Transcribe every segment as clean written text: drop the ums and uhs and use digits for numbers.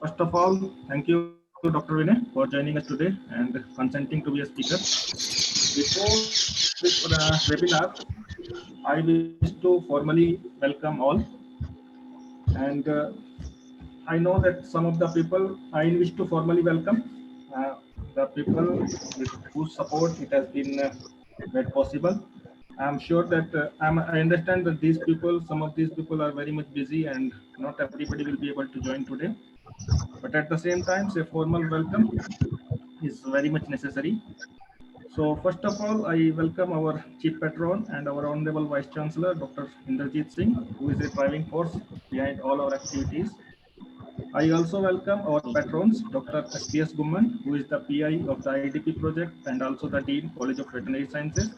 First of all, thank you, Dr. Vinay, for joining us today and consenting to be a speaker. Before this webinar, I wish to formally welcome all. And I know that some of the people I wish to formally welcome the people with whose support it has been made possible. I'm sure that I understand that these people, some of these people are very much busy and not everybody will be able to join today. But at the same time, a formal welcome is very much necessary. So first of all, I welcome our Chief Patron and our Honorable Vice Chancellor, Dr. Inderjeet Singh, who is a driving force behind all our activities. I also welcome our patrons, Dr. SPS Gumman, who is the PI of the IDP project and also the Dean, College of Veterinary Sciences,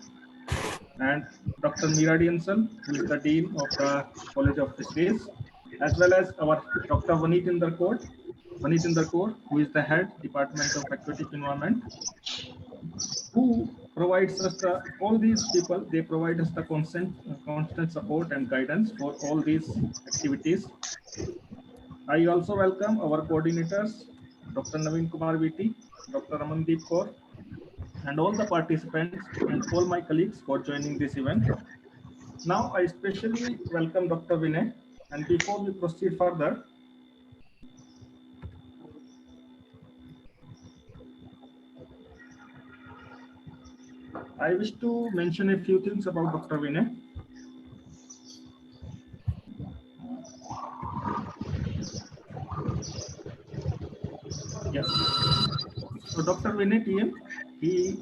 and Dr. Meera Ansal, who is the Dean of the College of Fisheries, as well as our Dr. Vanit Inderkor, who is the head Department of Aquatic Environment, who provides us all these people, they provide us the constant support and guidance for all these activities. I also welcome our coordinators, Dr. Naveen Kumar Viti, Dr. Amandeep Kaur, and all the participants and all my colleagues for joining this event. Now I especially welcome Dr. Vinay, and before we proceed further, I wish to mention a few things about Dr. Vinay. Yes. So Dr. Vinay TM, he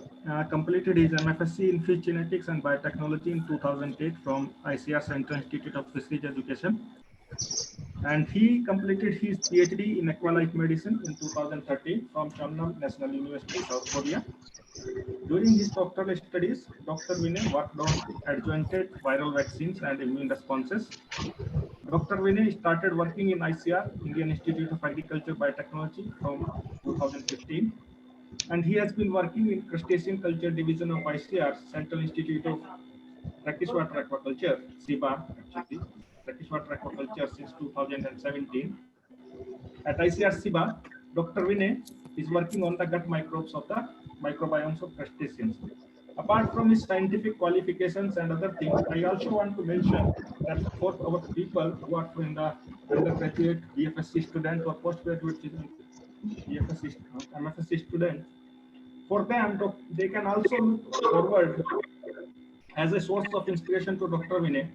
completed his MFSc in Fish Genetics and Biotechnology in 2008 from ICR Central Institute of Fisheries Education. And he completed his PhD in Aqualife Medicine in 2013 from Chonnam National University, South Korea. During his doctoral studies, Dr. Vinay worked on adjuvanted viral vaccines and immune responses. Dr. Vinay started working in ICR, Indian Institute of Agriculture Biotechnology, from 2015. And he has been working in Crustacean Culture Division of ICR, Central Institute of Freshwater Aquaculture, SIBA, actually, Freshwater Aquaculture since 2017. At ICR SIBA, Dr. Vinay is working on the gut microbes of the microbiomes of crustaceans. Apart from his scientific qualifications and other things, I also want to mention that for our people who are in the undergraduate BFSC student or postgraduate BFSC, MFSC student, for them, they can also look forward as a source of inspiration to Dr. Vinay.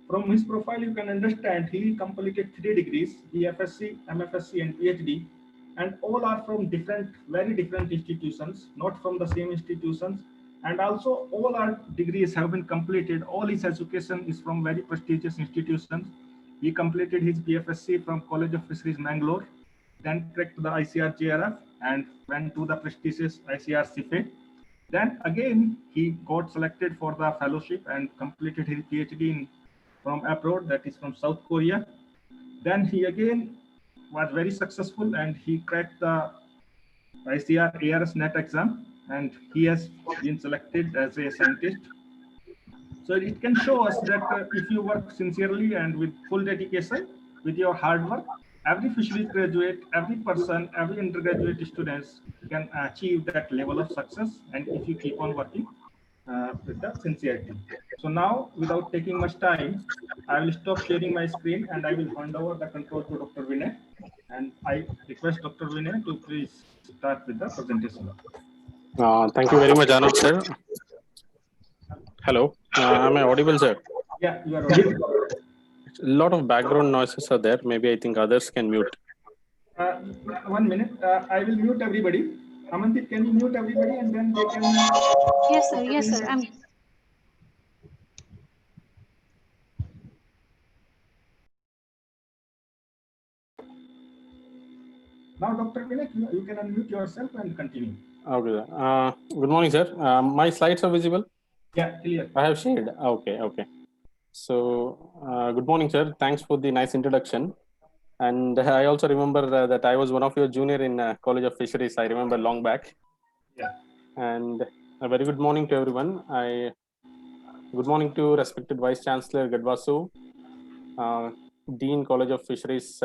From his profile, you can understand he completed 3 degrees, BFSc, MFSc, and PhD, and all are from very different institutions, not from the same institutions. And also, all our degrees have been completed. All his education is from very prestigious institutions. He completed his BFSc from College of Fisheries, Mangalore, then cracked the ICR JRF and went to the prestigious ICR CIFE. Then again, he got selected for the fellowship and completed his PhD from abroad, that is from South Korea. Then he again was very successful and he cracked the ICR ARS NET exam and he has been selected as a scientist. So it can show us that if you work sincerely and with full dedication, with your hard work, every fisheries graduate, every person, every undergraduate students can achieve that level of success. And if you keep on working with the sincerity. So now, without taking much time, I will stop sharing my screen and I will hand over the control to Dr. Vinay. And I request Dr. Vinay to please start with the presentation. Thank you very much, Anuj sir. Hello, am I audible, sir? Yeah, you are audible. A lot of background noises are there. Maybe I think others can mute. 1 minute. I will mute everybody. Amandeep, can you mute everybody and then they can... Yes, sir. Yes, sir. Now, Dr. Vinay, you can unmute yourself and continue. Okay. Good morning, sir. My slides are visible? Yeah, clear. I have shared. Okay. So, good morning, sir. Thanks for the nice introduction. And I also remember that I was one of your junior in College of Fisheries. I remember long back. Yeah. And a very good morning to everyone. Good morning to respected Vice Chancellor Gadvasu, Dean College of Fisheries,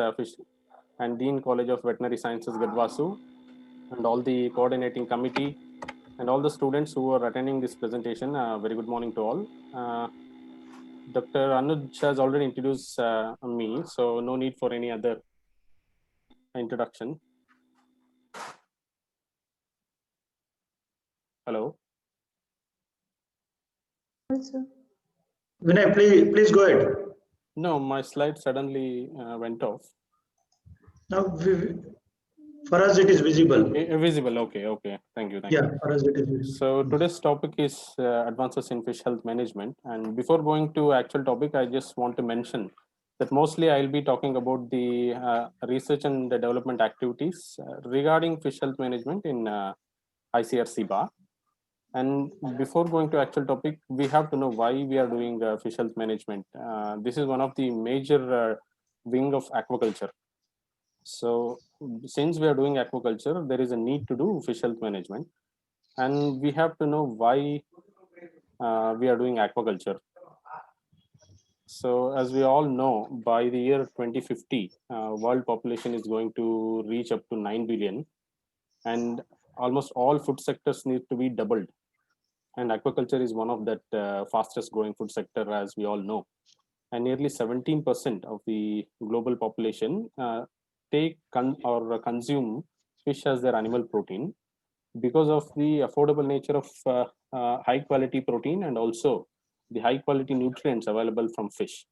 and Dean College of Veterinary Sciences, Gadwasu, and all the coordinating committee, and all the students who are attending this presentation. Very good morning to all. Dr. Anuj has already introduced me, so no need for any other introduction. Hello. Vinay, please go ahead. No, my slide suddenly went off. Now, for us, it is visible. Visible. Okay. Thank you. Yeah, for us, it is visible. So today's topic is advances in fish health management. And before going to actual topic, I just want to mention that mostly I'll be talking about the research and the development activities regarding fish health management in ICAR SIBA. And before going to actual topic, we have to know why we are doing fish health management. This is one of the major wing of aquaculture. So since we are doing aquaculture, there is a need to do fish health management, and we have to know why we are doing aquaculture. So as we all know, by the year 2050, world population is going to reach up to 9 billion, and almost all food sectors need to be doubled. And aquaculture is one of that fastest growing food sector, as we all know. And nearly 17% of the global population consume fish as their animal protein because of the affordable nature of high quality protein and also the high quality nutrients available from fish.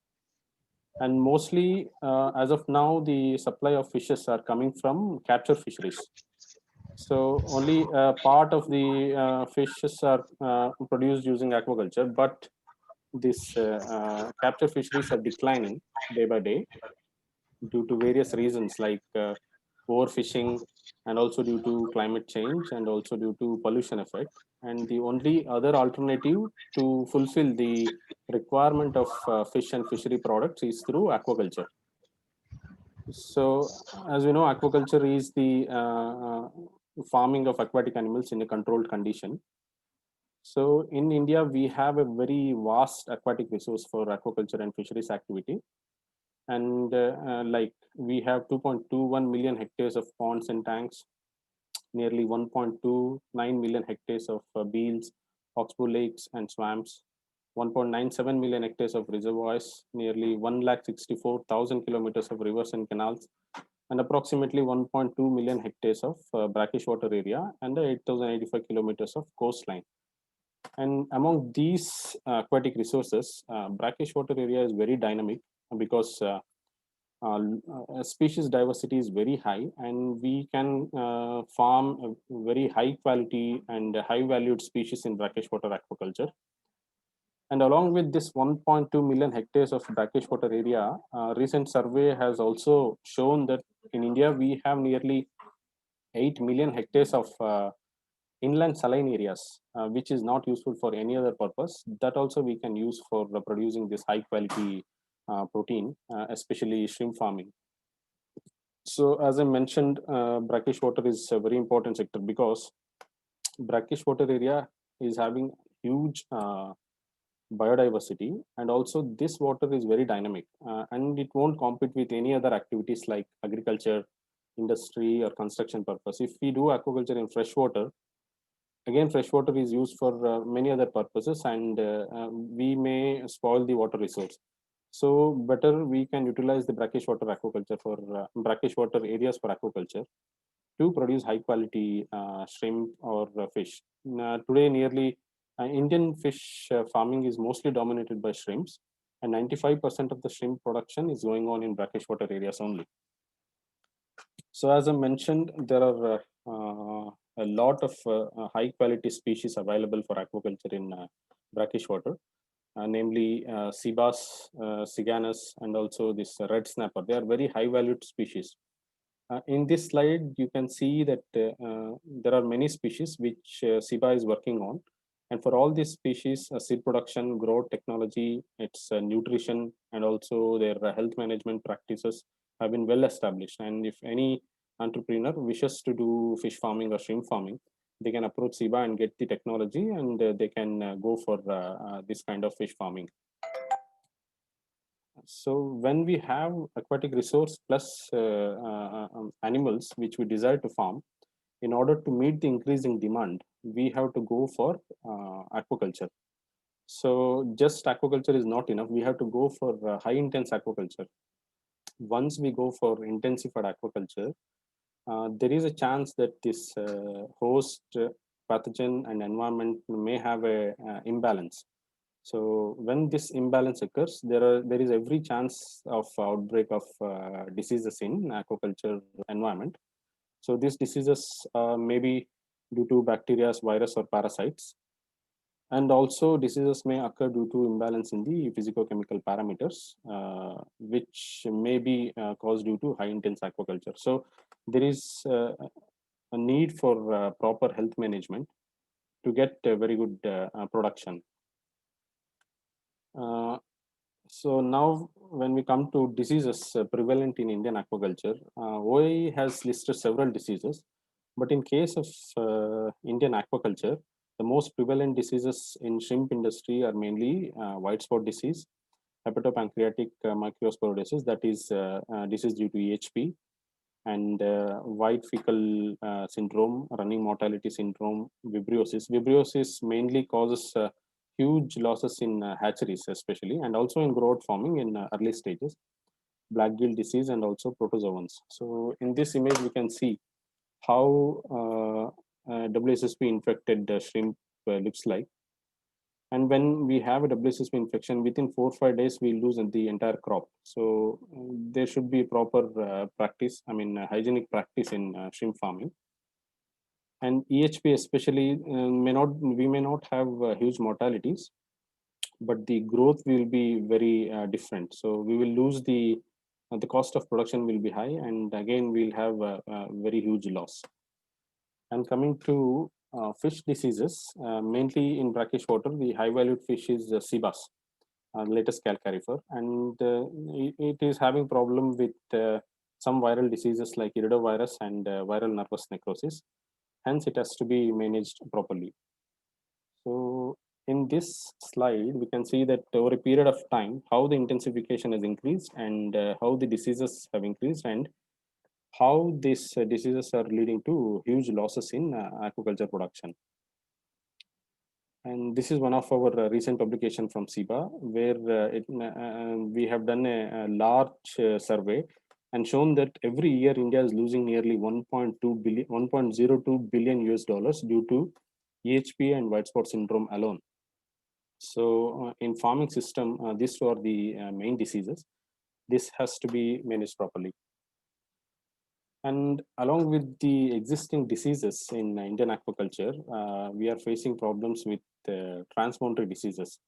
And mostly, as of now, the supply of fishes are coming from capture fisheries. So only part of the fishes are produced using aquaculture, but this capture fisheries are declining day by day due to various reasons like overfishing, and also due to climate change, and also due to pollution effect. And the only other alternative to fulfill the requirement of fish and fishery products is through aquaculture. So as we know, aquaculture is the farming of aquatic animals in a controlled condition. So in India, we have a very vast aquatic resource for aquaculture and fisheries activity. And like we have 2.21 million hectares of ponds and tanks, nearly 1.29 million hectares of beels, oxbow lakes and swamps, 1.97 million hectares of reservoirs, nearly 1,64,000 kilometers of rivers and canals, and approximately 1.2 million hectares of brackish water area, and 8,085 kilometers of coastline. And among these aquatic resources, brackish water area is very dynamic because species diversity is very high, and we can farm a very high quality and high valued species in brackish water aquaculture. And along with this 1.2 million hectares of brackish water area, recent survey has also shown that in India we have nearly 8 million hectares of inland saline areas, which is not useful for any other purpose. That also we can use for producing this high quality protein, especially shrimp farming. So as I mentioned, brackish water is a very important sector because brackish water area is having huge biodiversity, and also this water is very dynamic, and it won't compete with any other activities like agriculture, industry or construction purpose. If we do aquaculture in freshwater, again freshwater is used for many other purposes, and we may spoil the water resource. So better we can utilize the brackish water aquaculture for brackish water areas for aquaculture to produce high quality shrimp or fish. Today nearly Indian fish farming is mostly dominated by shrimps, and 95% of the shrimp production is going on in brackish water areas only. So as I mentioned, there are a lot of high quality species available for aquaculture in brackish water, namely sea bass, Siganus, and also this red snapper. They are very high valued species. In this slide, you can see that there are many species which SIBA is working on. And for all these species, seed production, growth technology, its nutrition, and also their health management practices have been well established. And if any entrepreneur wishes to do fish farming or shrimp farming, they can approach SIBA and get the technology, and they can go for this kind of fish farming. So when we have aquatic resource plus animals which we desire to farm, in order to meet the increasing demand, we have to go for aquaculture. So just aquaculture is not enough. We have to go for high intense aquaculture. Once we go for intensified aquaculture, there is a chance that this host pathogen and environment may have a imbalance. So when this imbalance occurs, there is every chance of outbreak of diseases in aquaculture environment. So these diseases may be due to bacteria, virus, or parasites. And also diseases may occur due to imbalance in the physicochemical parameters, which may be caused due to high intense aquaculture. So there is a need for proper health management to get a very good production. So now when we come to diseases prevalent in Indian aquaculture, OAE has listed several diseases, but in case of Indian aquaculture, the most prevalent diseases in shrimp industry are mainly white spot disease, hepatopancreatic microsporidosis, that is disease due to EHP, and white fecal syndrome, running mortality syndrome, vibriosis. Vibriosis mainly causes huge losses in hatcheries especially, and also in growth forming in early stages, black gill disease, and also protozoans. So in this image, we can see how WSSP infected shrimp looks like. And when we have a WSSP infection, within 4 or 5 days, we lose the entire crop. So there should be proper practice, hygienic practice in shrimp farming. And EHP especially we may not have huge mortalities, but the growth will be very different. So we will lose the cost of production will be high, and again we'll have a very huge loss. And coming to fish diseases, mainly in brackish water, the high valued fish is sea bass, latest calcarifer, and it is having problem with some viral diseases like iridovirus and viral nervous necrosis. Hence, it has to be managed properly. So in this slide, we can see that over a period of time, how the intensification has increased and how the diseases have increased, and how these diseases are leading to huge losses in aquaculture production. And this is one of our recent publication from SIBA, where we have done a large survey and shown that every year India is losing nearly 1.02 billion US dollars due to EHP and white spot syndrome alone. So in farming system, these are the main diseases. This has to be managed properly. And along with the existing diseases in Indian aquaculture, we are facing problems with transboundary diseases.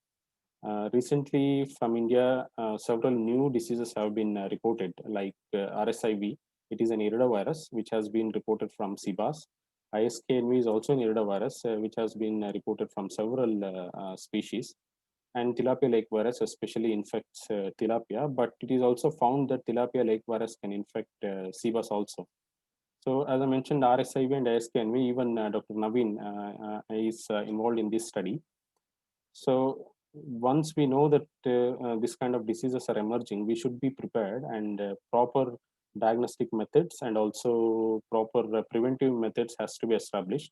Recently from India, several new diseases have been reported, like RSIV. It is an iridovirus which has been reported from sea bass. ISKNV is also an iridovirus which has been reported from several species. And tilapia lake virus especially infects tilapia, but it is also found that tilapia lake virus can infect sea bass also. So as I mentioned, RSIV and ISKNV, even Dr. Naveen is involved in this study. So once we know that this kind of diseases are emerging, we should be prepared, and proper diagnostic methods and also proper preventive methods has to be established.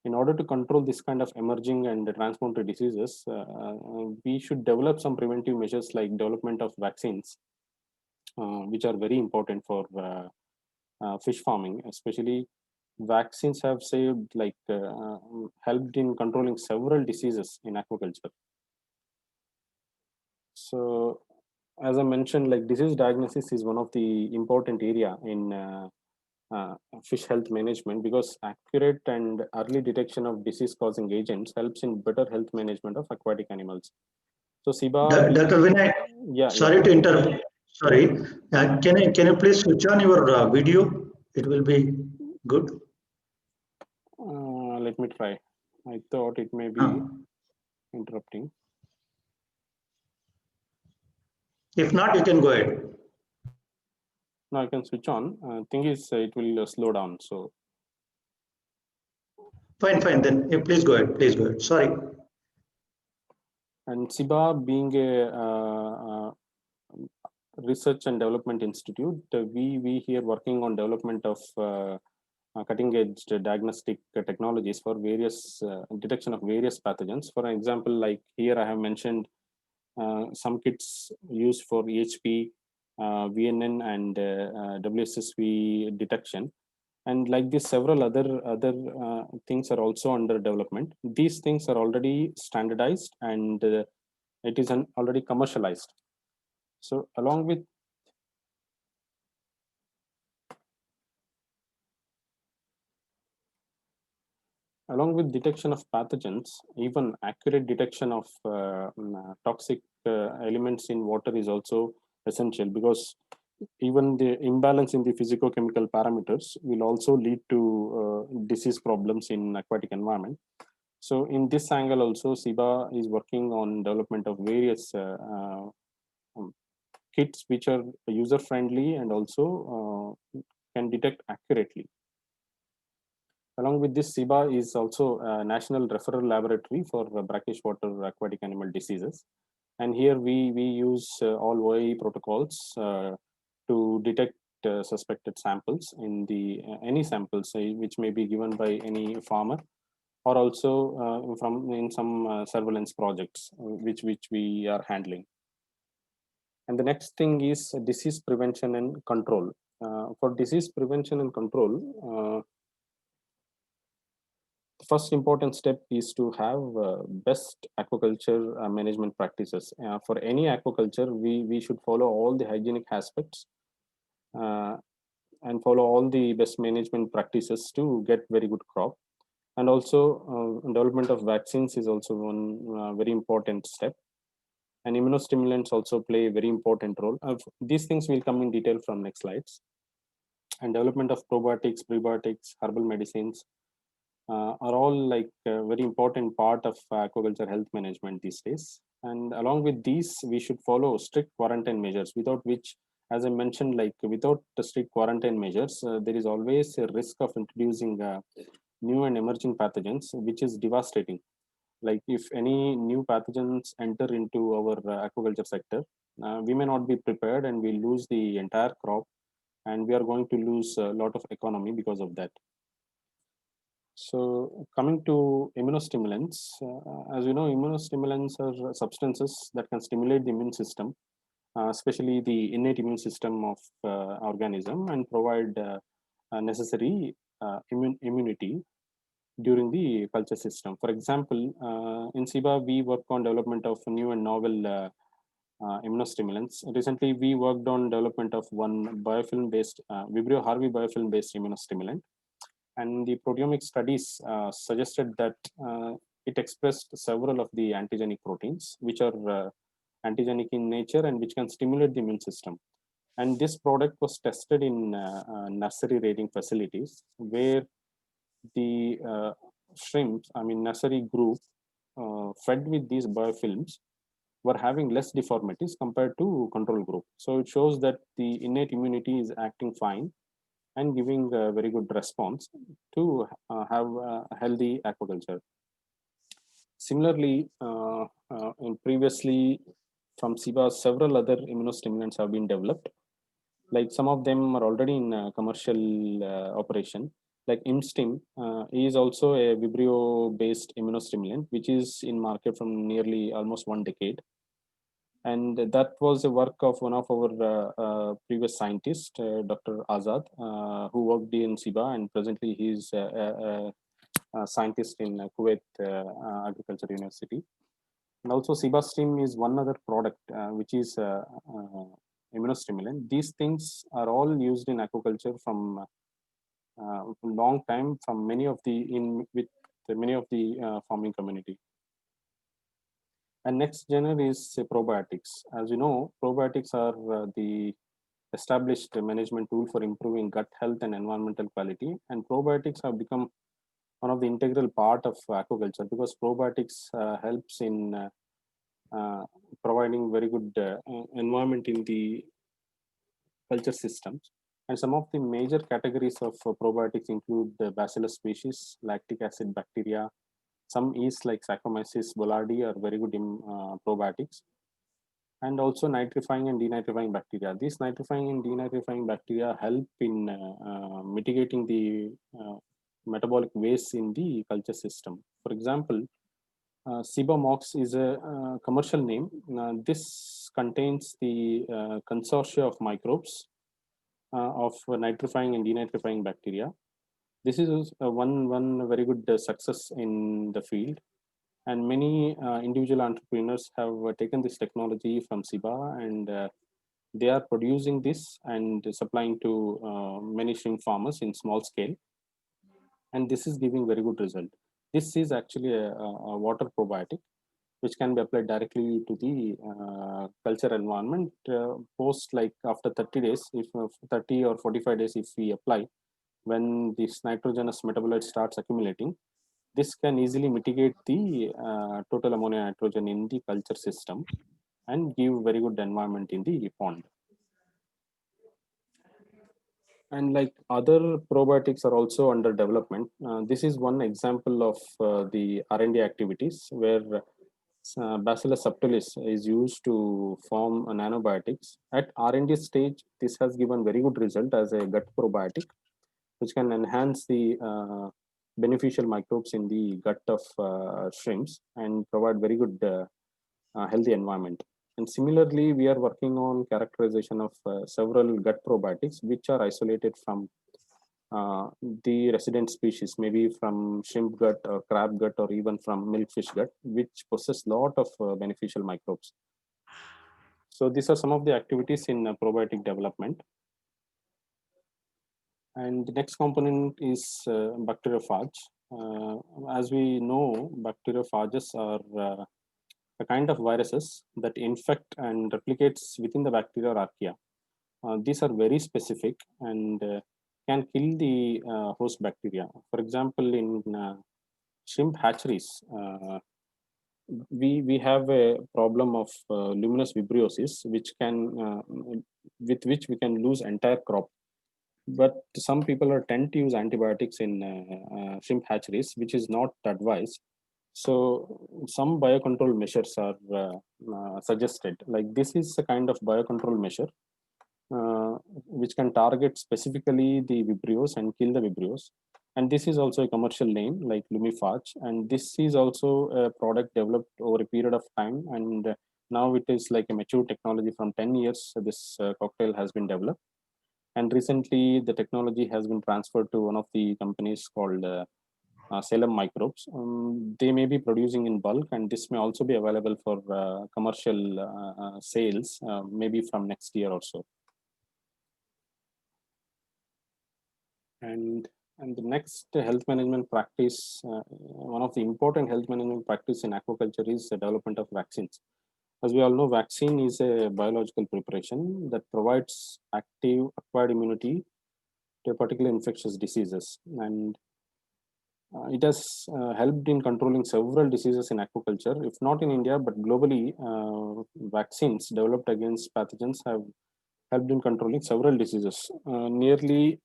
In order to control this kind of emerging and transboundary diseases, we should develop some preventive measures like development of vaccines, which are very important for fish farming. Especially vaccines have saved, helped in controlling several diseases in aquaculture. So as I mentioned, disease diagnosis is one of the important area in fish health management, because accurate and early detection of disease causing agents helps in better health management of aquatic animals. So SIBA, Dr. Vinay, sorry to interrupt. Sorry, can you please switch on your video? It will be good. Let me try. I thought it may be interrupting. If not, you can go ahead. No, I can switch on. Thing is, it will slow down. So Fine. Then please go ahead. Please go ahead. Sorry. And SIBA being a Research and Development Institute, we here working on development of cutting edge diagnostic technologies for various detection of various pathogens. For example, like here I have mentioned some kits used for EHP, VNN, and WSSV detection. And like this, several other things are also under development. These things are already standardized and it is already commercialized. So along with detection of pathogens, even accurate detection of toxic elements in water is also essential, because even the imbalance in the physicochemical parameters will also lead to disease problems in aquatic environment. So in this angle also, SIBA is working on development of various kits which are user friendly and also can detect accurately. Along with this, SIBA is also a national referral laboratory for brackish water aquatic animal diseases. And here we use all OAE protocols to detect suspected samples in the any samples which may be given by any farmer, or also from in some surveillance projects which we are handling. And the next thing is disease prevention and control. For disease prevention and control, the first important step is to have best aquaculture management practices. For any aquaculture, we should follow all the hygienic aspects and follow all the best management practices to get very good crop. And also development of vaccines is also one very important step. And immunostimulants also play a very important role. These things will come in detail from next slides. And development of probiotics, prebiotics, herbal medicines are all like a very important part of aquaculture health management these days. And along with these, we should follow strict quarantine measures, without which, as I mentioned, like without the strict quarantine measures, there is always a risk of introducing new and emerging pathogens, which is devastating. Like if any new pathogens enter into our aquaculture sector, we may not be prepared and we lose the entire crop, and we are going to lose a lot of economy because of that. So coming to immunostimulants, as you know, immunostimulants are substances that can stimulate the immune system, especially the innate immune system of organism, and provide necessary immunity during the culture system. For example, in SIBA, we work on development of new and novel immunostimulants. Recently, we worked on development of one biofilm-based, Vibrio Harvey biofilm-based immunostimulant. And the proteomic studies suggested that it expressed several of the antigenic proteins, which are antigenic in nature and which can stimulate the immune system. And this product was tested in nursery raising facilities, where the shrimps, nursery group fed with these biofilms were having less deformities compared to control group. So it shows that the innate immunity is acting fine and giving a very good response to have a healthy aquaculture. Similarly, in previously from SIBA, several other immunostimulants have been developed. Like some of them are already in commercial operation. Like ImStim is also a Vibrio-based immunostimulant, which is in market from nearly almost 1 decade. And that was a work of one of our previous scientists, Dr. Azad, who worked in SIBA, and presently he is a scientist in Kuwait Agriculture University. And also SIBA-Stim is one other product, which is immunostimulant. These things are all used in aquaculture from long time from many of the farming community. And next genre is probiotics. As you know, probiotics are the established management tool for improving gut health and environmental quality. And probiotics have become one of the integral part of aquaculture, because probiotics helps in providing very good environment in the culture systems. And some of the major categories of probiotics include the Bacillus species, lactic acid bacteria. Some yeast like Saccharomyces boulardii are very good in probiotics. and also nitrifying and denitrifying bacteria. These nitrifying and denitrifying bacteria help in mitigating the metabolic waste in the culture system. For example, Cibamox is a commercial name. This contains the consortia of microbes of nitrifying and denitrifying bacteria. This is one very good success in the field, and many individual entrepreneurs have taken this technology from Ciba, and they are producing this and supplying to many shrimp farmers in small scale, and this is giving very good result. This is actually a water probiotic which can be applied directly to the culture environment post, like after 30 days, if 30 or 45 days if we apply, when this nitrogenous metabolite starts accumulating, this can easily mitigate the total ammonia nitrogen in the culture system and give very good environment in the pond. And like other probiotics are also under development. This is one example of the R&D activities where Bacillus subtilis is used to form nanobiotics. At R&D stage, this has given very good result as a gut probiotic, which can enhance the beneficial microbes in the gut of shrimps and provide very good healthy environment. And similarly, we are working on characterization of several gut probiotics, which are isolated from the resident species, maybe from shrimp gut or crab gut or even from milkfish gut, which possess lot of beneficial microbes. So these are some of the activities in probiotic development. And the next component is bacteriophage. As we know, bacteriophages are a kind of viruses that infect and replicates within the bacteria or archaea. These are very specific and can kill the host bacteria. For example, in shrimp hatcheries, we have a problem of luminous vibriosis, which can with which we can lose entire crop. But some people tend to use antibiotics in shrimp hatcheries, which is not advised. So some biocontrol measures are suggested. Like this is a kind of biocontrol measure which can target specifically the vibrios and kill the vibrios. And this is also a commercial name like Lumifage. And this is also a product developed over a period of time. And now it is like a mature technology. From 10 years, this cocktail has been developed. And recently, the technology has been transferred to one of the companies called Salem Microbes. They may be producing in bulk, and this may also be available for commercial sales, maybe from next year or so. And the next health management practice, one of the important health management practice in aquaculture is the development of vaccines. As we all know, vaccine is a biological preparation that provides active acquired immunity to particular infectious diseases. And it has helped in controlling several diseases in aquaculture. If not in India, but globally, vaccines developed against pathogens have helped in controlling several diseases. Nearly,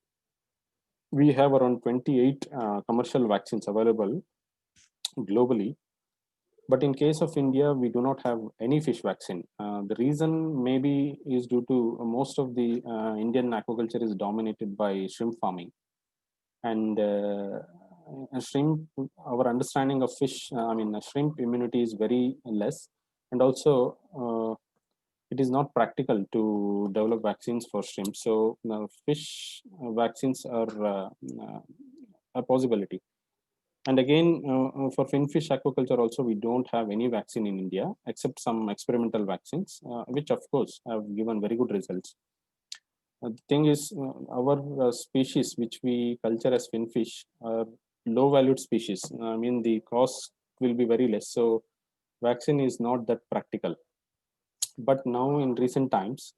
we have around 28 commercial vaccines available globally. But in case of India, we do not have any fish vaccine. The reason maybe is due to most of the Indian aquaculture is dominated by shrimp farming. And shrimp, our understanding of fish, shrimp immunity is very less. And also, it is not practical to develop vaccines for shrimp. So fish vaccines are a possibility. And again, for finfish aquaculture also, we don't have any vaccine in India, except some experimental vaccines, which of course have given very good results. The thing is, our species, which we culture as finfish, are low valued species. I mean, the cost will be very less. So vaccine is not that practical. But now in recent times,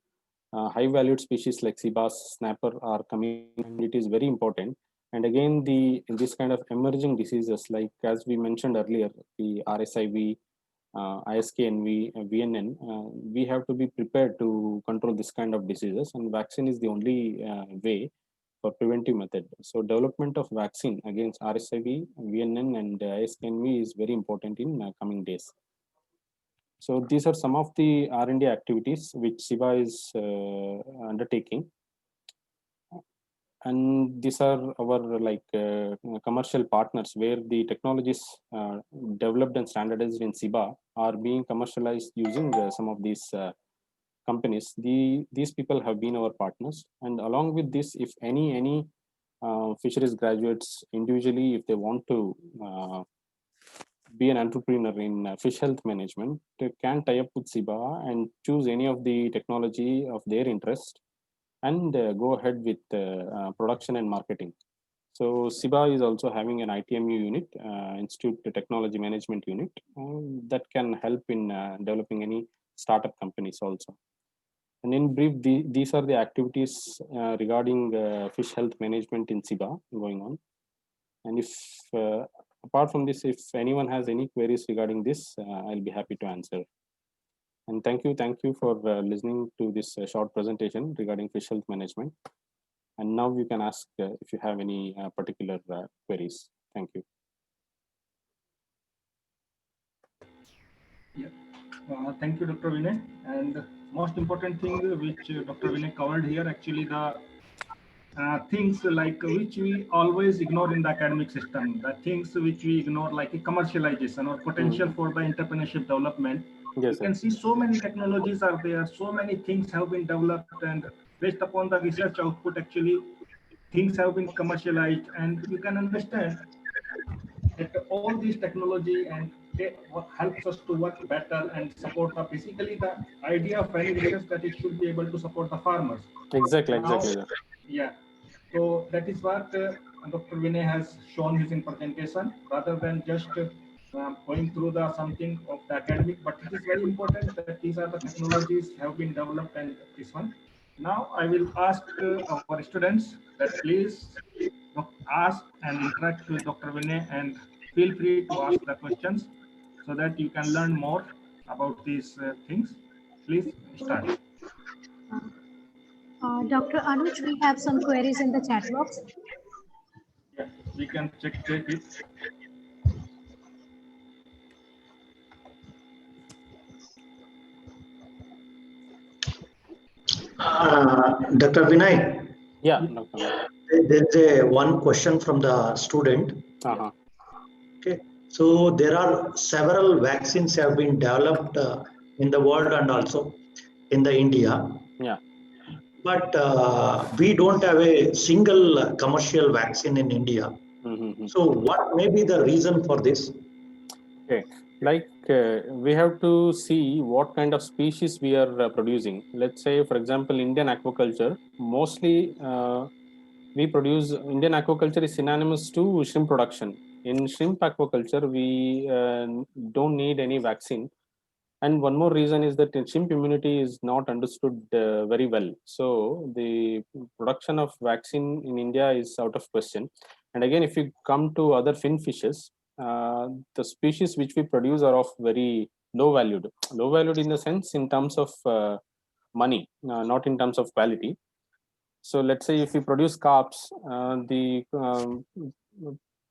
high valued species like sea bass, snapper are coming, and it is very important. And again, this kind of emerging diseases, like as we mentioned earlier, the RSIV, ISKNV, VNN, we have to be prepared to control this kind of diseases, and vaccine is the only way for preventive method. So development of vaccine against RSIV, VNN, and ISKNV is very important in coming days. So these are some of the R&D activities which SIBA is undertaking. And these are our commercial partners where the technologies developed and standardized in SIBA are being commercialized using some of these companies. These people have been our partners, and along with this, if any fisheries graduates individually, if they want to be an entrepreneur in fish health management, they can tie up with SIBA and choose any of the technology of their interest and go ahead with production and marketing. So SIBA is also having an ITMU unit, Institute Technology Management Unit, that can help in developing any startup companies also. And in brief, these are the activities regarding fish health management in SIBA going on. And if apart from this, if anyone has any queries regarding this, I'll be happy to answer. And thank you for listening to this short presentation regarding fish health management. And now you can ask if you have any particular queries. Thank you. Yeah. Thank you, Dr. Vinay. And most important thing which Dr. Vinay covered here, actually the things like which we always ignore in the academic system, the things which we ignore like commercialization or potential for the entrepreneurship development. Yes, you can see so many technologies are there, so many things have been developed, and based upon the research output, actually things have been commercialized, and you can understand that all these technology and what helps us to work better and support the basically the idea of any research that it should be able to support the farmers. Exactly. Yeah. So that is what Dr. Vinay has shown his in presentation, rather than just going through the something of the academic, but it is very important that these are the technologies have been developed and this one. Now I will ask our students that please ask and interact with Dr. Vinay and feel free to ask the questions so that you can learn more about these things. Please start. Dr. Anuj, we have some queries in the chat box. Yeah, we can check it. Dr. Vinay. Yeah. There's one question from the student. Okay. So there are several vaccines have been developed in the world and also in the India. Yeah. But we don't have a single commercial vaccine in India. So what may be the reason for this? Okay. We have to see what kind of species we are producing. Let's say, for example, Indian aquaculture, mostly we produce, Indian aquaculture is synonymous to shrimp production. In shrimp aquaculture, we don't need any vaccine. And one more reason is that shrimp immunity is not understood very well. So the production of vaccine in India is out of question. And again, if you come to other fin fishes, the species which we produce are of very low valued in the sense in terms of money, not in terms of quality. So let's say if we produce carps,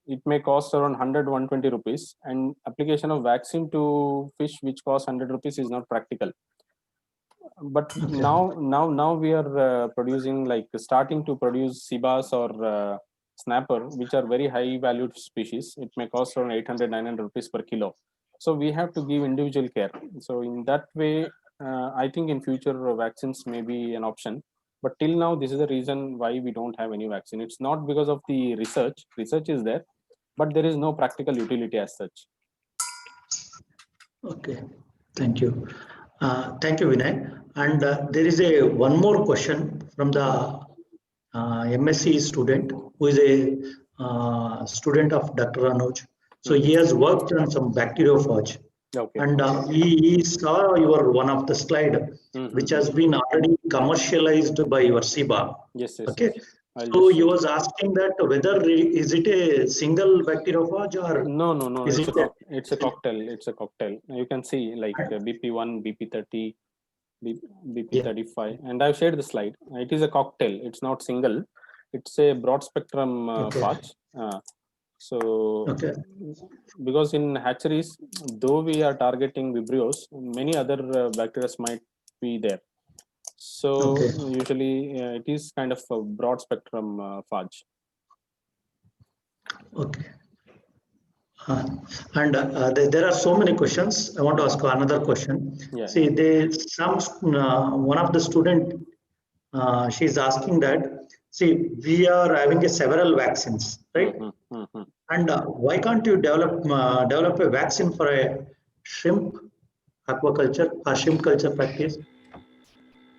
it may cost around 100-120 rupees, and application of vaccine to fish which costs 100 rupees is not practical. But now we are producing, starting to produce Sibas or snapper, which are very high valued species. It may cost around 800-900 rupees per kilo. So we have to give individual care. So in that way, I think in future vaccines may be an option. But till now, this is the reason why we don't have any vaccine. It's not because of the research. Research is there, but there is no practical utility as such. Okay, thank you. Thank you, Vinay. And there is one more question from the MSc student who is a student of Dr. Anuj. So he has worked on some bacteriophage. Okay. And he saw your one of the slide, which has been already commercialized by your SIBA. Yes. Okay. So he was asking that whether is it a single bacteriophage or no. It's a cocktail. It's a cocktail. You can see like BP1, BP30, BP35, and I've shared the slide. It is a cocktail. It's not single. It's a broad spectrum phage. So Okay. because in hatcheries, though we are targeting Vibrios, many other bacteria might be there. So Okay. usually it is kind of a broad spectrum phage. Okay. And there are so many questions. I want to ask another question. Yeah, See, one of the student, she's asking that. See, we are having several vaccines, right? And why can't you develop a vaccine for a shrimp aquaculture or shrimp culture practice?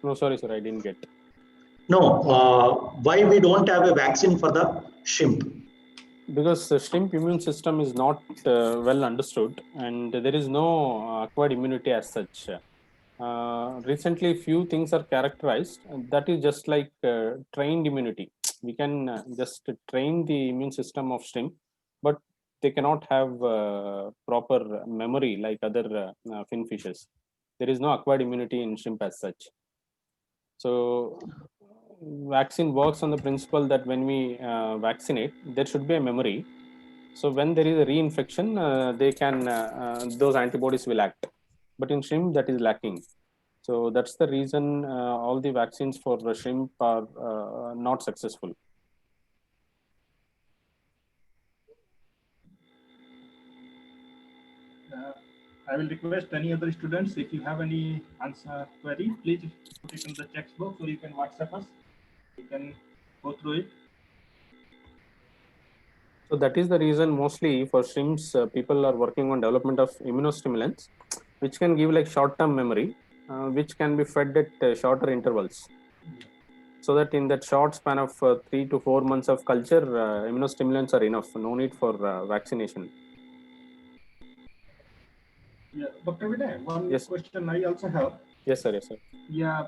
No, sorry, sir, I didn't get. No, why we don't have a vaccine for the shrimp? Because the shrimp immune system is not well understood, and there is no acquired immunity as such. Recently, few things are characterized, and that is just like trained immunity. We can just train the immune system of shrimp, but they cannot have proper memory like other fin fishes. There is no acquired immunity in shrimp as such. So vaccine works on the principle that when we vaccinate, there should be a memory. So when there is a reinfection, they can those antibodies will act. But in shrimp, that is lacking. So that's the reason all the vaccines for shrimp are not successful. I will request any other students, if you have any answer query, please put it in the text box, or you can WhatsApp us. We can go through it. So that is the reason mostly for shrimps, people are working on development of immunostimulants, which can give like short-term memory, which can be fed at shorter intervals. So that in that short span of 3 to 4 months of culture, immunostimulants are enough. No need for vaccination. Yeah, Dr. Vinay, one Yes. question I also have. Yes, sir. Yes, sir. Yeah,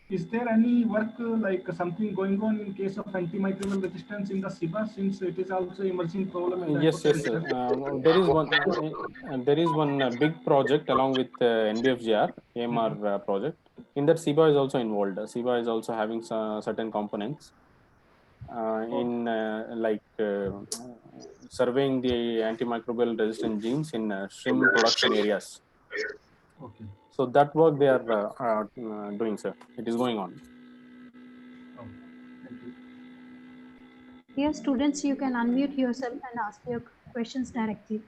is there any work like something going on in case of antimicrobial resistance in the SIBA, since it is also emerging problem in the Yes, yes, sir. aquaculture? There is one big project along with NBFGR AMR project. In that, SIBA is also involved. SIBA is also having certain components in surveying the antimicrobial resistant genes in shrimp production areas. Okay. So that work they are doing, sir. It is going on. Oh, thank you. Dear students, you can unmute yourself and ask your questions directly.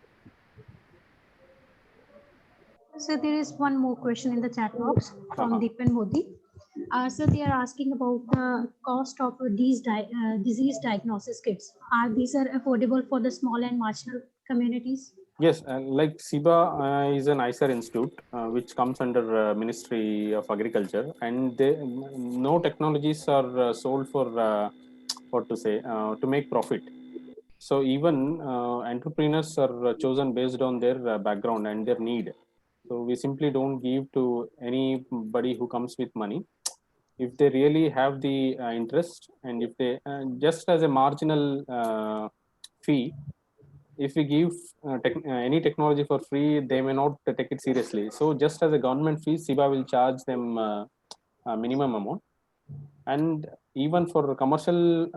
So there is one more question in the chat box from Deepan Modi. So they are asking about the cost of these disease diagnosis kits. Are these affordable for the small and marginal communities? Yes, like SIBA is an ICAR institute which comes under Ministry of Agriculture, and no technologies are sold for what to say to make profit. So even entrepreneurs are chosen based on their background and their need. So we simply don't give to anybody who comes with money. If they really have the interest, and if they just as a marginal fee, if we give any technology for free, they may not take it seriously. So just as a government fee, SIBA will charge them a minimum amount. And even for commercial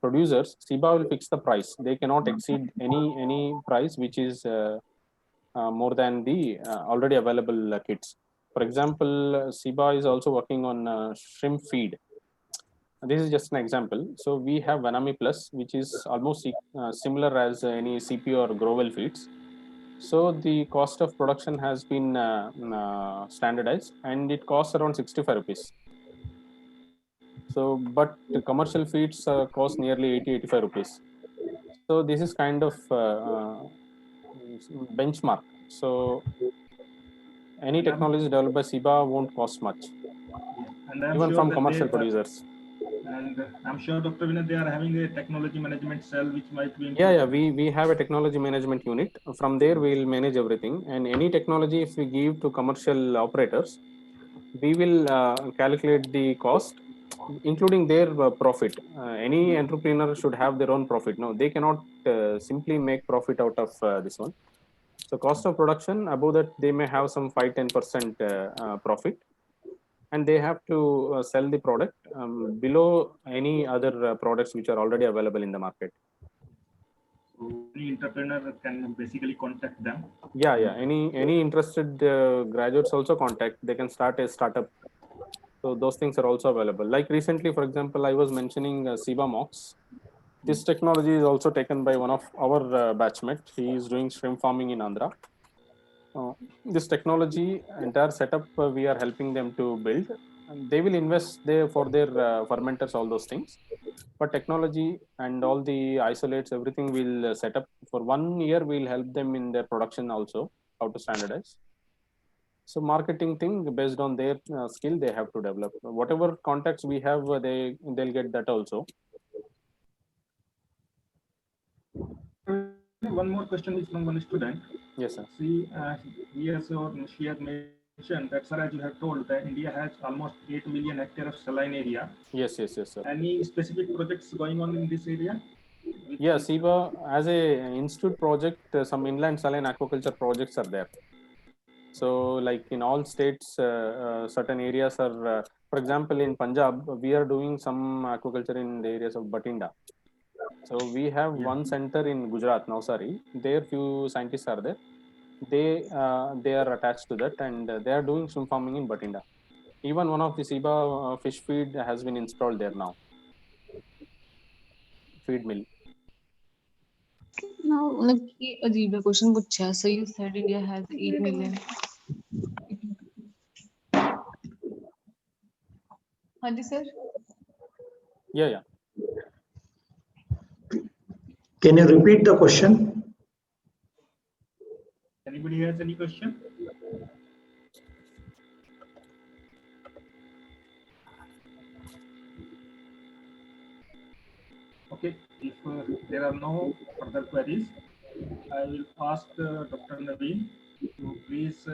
producers, SIBA will fix the price. They cannot exceed any price which is more than the already available kits. For example, SIBA is also working on shrimp feed. This is just an example. So we have Vanami Plus, which is almost similar as any CP or Grovel feeds. So the cost of production has been standardized, and it costs around 65 rupees. So, but the commercial feeds cost nearly 80-85 rupees. So this is kind of benchmark. So any technology developed by SIBA won't cost much, And I'm even sure from that commercial producers. And I'm sure, Dr. Vinay, they are having a technology management cell which might be. Yeah, we have a technology management unit. From there, we will manage everything. And any technology, if we give to commercial operators, we will calculate the cost, including their profit. Any entrepreneur should have their own profit. No, they cannot simply make profit out of this one. So cost of production, above that, they may have some 5-10% profit. And they have to sell the product below any other products which are already available in the market. So any entrepreneur can basically contact them. Yeah, yeah. Any interested graduates also contact. They can start a startup. So those things are also available. Like recently, for example, I was mentioning SIBA Mox. This technology is also taken by one of our batchmate. He is doing shrimp farming in Andhra. This technology entire setup we are helping them to build. And they will invest there for their fermenters, all those things. But technology and all the isolates, everything will set up for 1 year. We'll help them in their production also, how to standardize. So marketing thing based on their skill they have to develop. Whatever contacts we have, they'll get that also. One more question is from one student. Yes, sir. See, she has mentioned that, sir, as you have told, that India has almost 8 million hectares of saline area. Yes, yes, yes, sir. Any specific projects going on in this area? Yeah, SIBA as a institute project, some inland saline aquaculture projects are there. So like in all states, certain areas are, for example, in Punjab, we are doing some aquaculture in the areas of Batinda. So we have one center in Gujarat, Navsari. There few scientists are there. They are attached to that, and they are doing shrimp farming in Batinda. Even one of the SIBA fish feed has been installed there now. Feed mill. Now, मतलब ये अजीब है question पूछा. So you said India has 8 million. हाँ जी sir. Yeah, yeah. Can you repeat the question? Anybody has any question? Okay, if there are no further queries, I will ask Dr. Naveen to please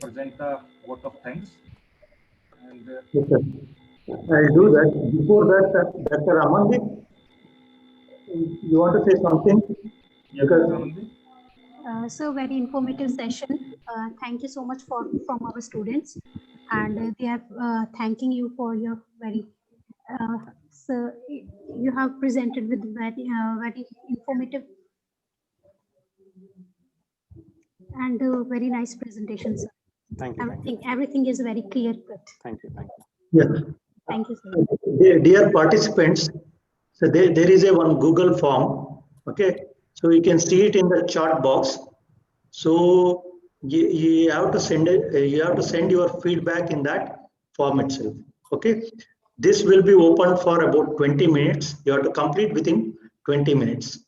present a vote of thanks. And Yes, sir. I'll do that. Before that, Dr. Amandeep, you want to say something? yeah, Because- Dr. Amandeep? So very informative session. Thank you so much from our students, and they are thanking you for your very. So you have presented with very informative and very nice presentation, sir. Thank you. Thank you. Everything is very clear cut. Thank you. Thank you. Yeah. Thank you, sir. Dear participants, so there is a one Google form, okay? So you can see it in the chat box. So you have to send it, you have to send your feedback in that form itself, okay? This will be open for about 20 minutes. You have to complete within 20 minutes.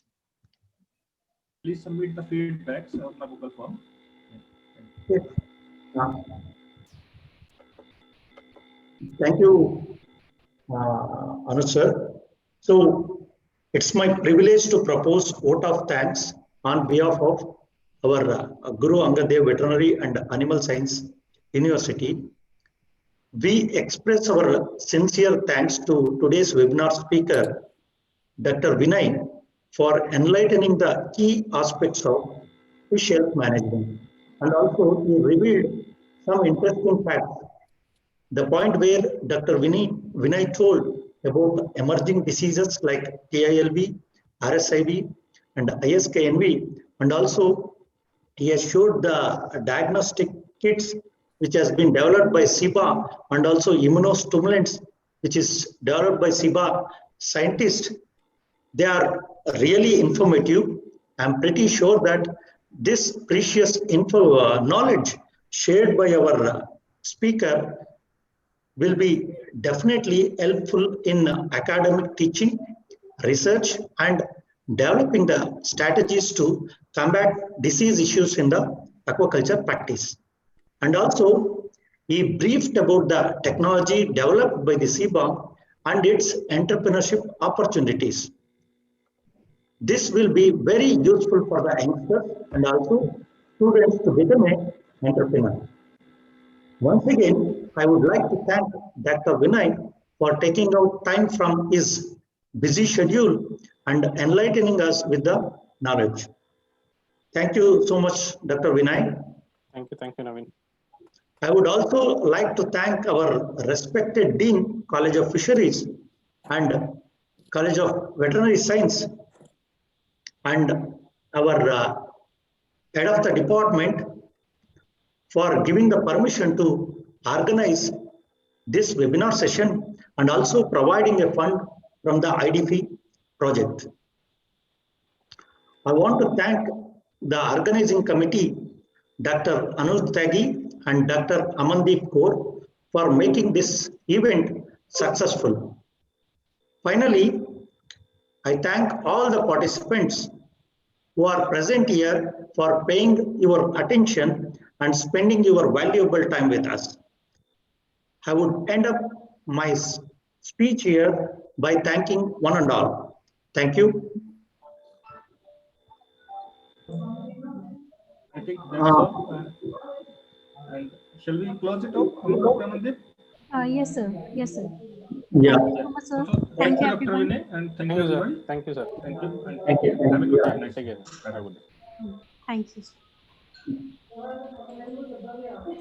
Please submit the feedbacks on the Google form. Okay. Thank you, Anuj sir. So it's my privilege to propose vote of thanks on behalf of our Guru Angad Dev Veterinary and Animal Science University. We express our sincere thanks to today's webinar speaker, Dr. Vinay, for enlightening the key aspects of fish health management. And also he revealed some interesting facts. The point where Dr. Vinay told about emerging diseases like KILB, RSIV, and ISKNV, and also he has showed the diagnostic kits which has been developed by SIBA, and also immunostimulants which is developed by SIBA scientists. They are really informative. I'm pretty sure that this precious knowledge shared by our speaker will be definitely helpful in academic teaching, research, and developing the strategies to combat disease issues in the aquaculture practice. And also, he briefed about the technology developed by the SIBA and its entrepreneurship opportunities. This will be very useful for the youngsters and also students to become an entrepreneur. Once again, I would like to thank Dr. Vinay for taking out time from his busy schedule and enlightening us with the knowledge. Thank you so much, Dr. Vinay. Thank you, Naveen. I would also like to thank our respected Dean, College of Fisheries and College of Veterinary Science, and our head of the department for giving the permission to organize this webinar session and also providing a fund from the IDP project. I want to thank the organizing committee, Dr. Anuj Tyagi and Dr. Amandeep Kaur, for making this event successful. Finally, I thank all the participants who are present here for paying your attention and spending your valuable time with us. I would end up my speech here by thanking one and all. Thank you. I think that's all. And shall we close it up, Dr. Amandeep? Yes, sir. Yes, sir. Yeah. Thank you so much, sir. So, Thank you, Dr. everyone. Vinay, and thank Thank you, you, sir. everyone. Thank you, sir. Thank you. And Thank you. have a good Yeah. night. Take care. Have a good day. Thank you.